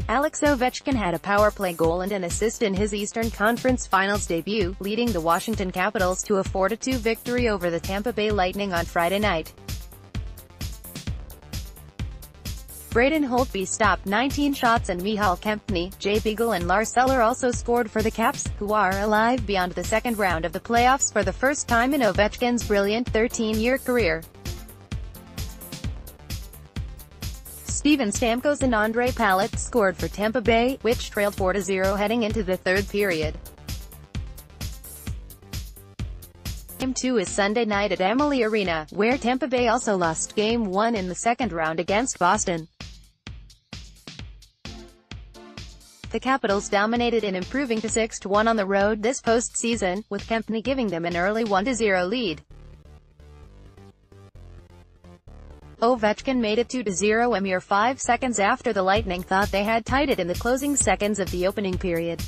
Alex Ovechkin had a power play goal and an assist in his Eastern Conference Finals debut, leading the Washington Capitals to a 4-2 victory over the Tampa Bay Lightning on Friday night. Braden Holtby stopped 19 shots and Michal Kempny, Beagle and Lars Eller also scored for the Caps, who are alive beyond the second round of the playoffs for the first time in Ovechkin's brilliant 13-year career. Stamkos and Ondrej Palat scored for Tampa Bay, which trailed 4-0 heading into the third period. Game 2 is Sunday night at Amalie Arena, where Tampa Bay also lost Game 1 in the second round against Boston. The Capitals dominated in improving to 6-1 on the road this postseason, with Kempny giving them an early 1-0 lead. Ovechkin made it 2-0 a mere 5 seconds after the Lightning thought they had tied it in the closing seconds of the opening period.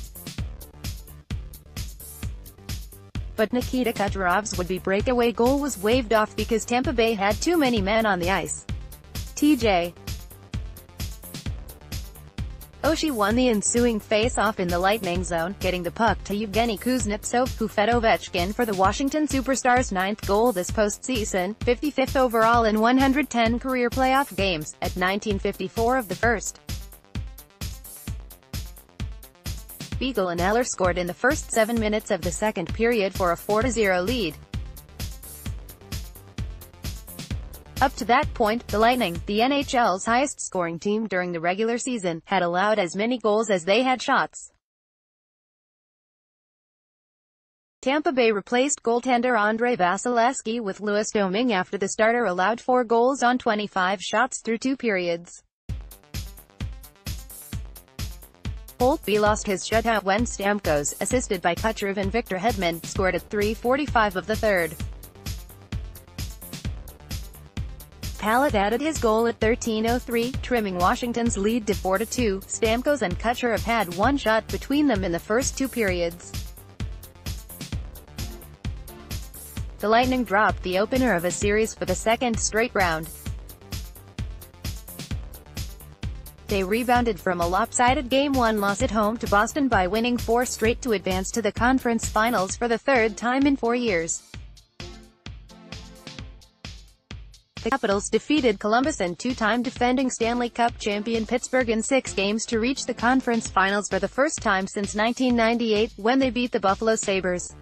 But Nikita Kucherov's would-be breakaway goal was waved off because Tampa Bay had too many men on the ice. TJ Oshie won the ensuing face-off in the Lightning zone, getting the puck to Evgeny Kuznetsov, who fed Ovechkin for the Washington Superstars' 9th goal this postseason, 55th overall in 110 career playoff games, at 1954 of the first. Beagle and Eller scored in the first 7 minutes of the second period for a 4-0 lead. Up to that point, the Lightning, the NHL's highest-scoring team during the regular season, had allowed as many goals as they had shots. Tampa Bay replaced goaltender Andrei Vasilevskiy with Louis Domingue after the starter allowed 4 goals on 25 shots through 2 periods. Holtby lost his shutout when Stamkos, assisted by Kucherov and Victor Hedman, scored at 3:45 of the third. Palat added his goal at 13:03, trimming Washington's lead to 4-2. Stamkos and Kucherov had 1 shot between them in the first 2 periods. The Lightning dropped the opener of a series for the second straight round. They rebounded from a lopsided Game 1 loss at home to Boston by winning 4 straight to advance to the conference finals for the 3rd time in 4 years. The Capitals defeated Columbus and 2-time defending Stanley Cup champion Pittsburgh in 6 games to reach the conference finals for the first time since 1998, when they beat the Buffalo Sabres.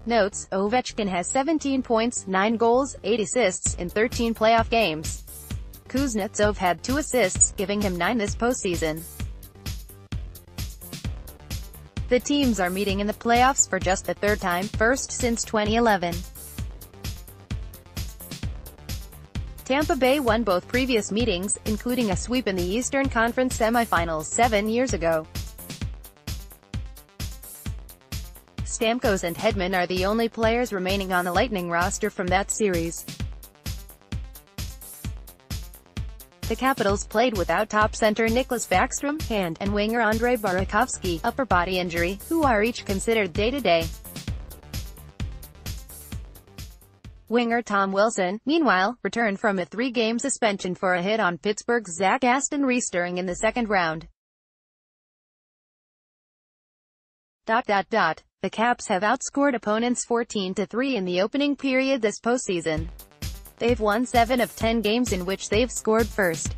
Notes: Ovechkin has 17 points, 9 goals, 8 assists, in 13 playoff games. Kuznetsov had 2 assists, giving him 9 this postseason. The teams are meeting in the playoffs for just the 3rd time, first since 2011. Tampa Bay won both previous meetings, including a sweep in the Eastern Conference semifinals 7 years ago. Stamkos and Hedman are the only players remaining on the Lightning roster from that series. The Capitals played without top center Nicklas Backstrom, hand and winger Andrei Burakovsky, upper body injury, who are each considered day-to-day. Winger Tom Wilson, meanwhile, returned from a 3-game suspension for a hit on Pittsburgh's Zach Aston Rees in the second round. The Caps have outscored opponents 14-3 in the opening period this postseason. They've won 7 of 10 games in which they've scored first.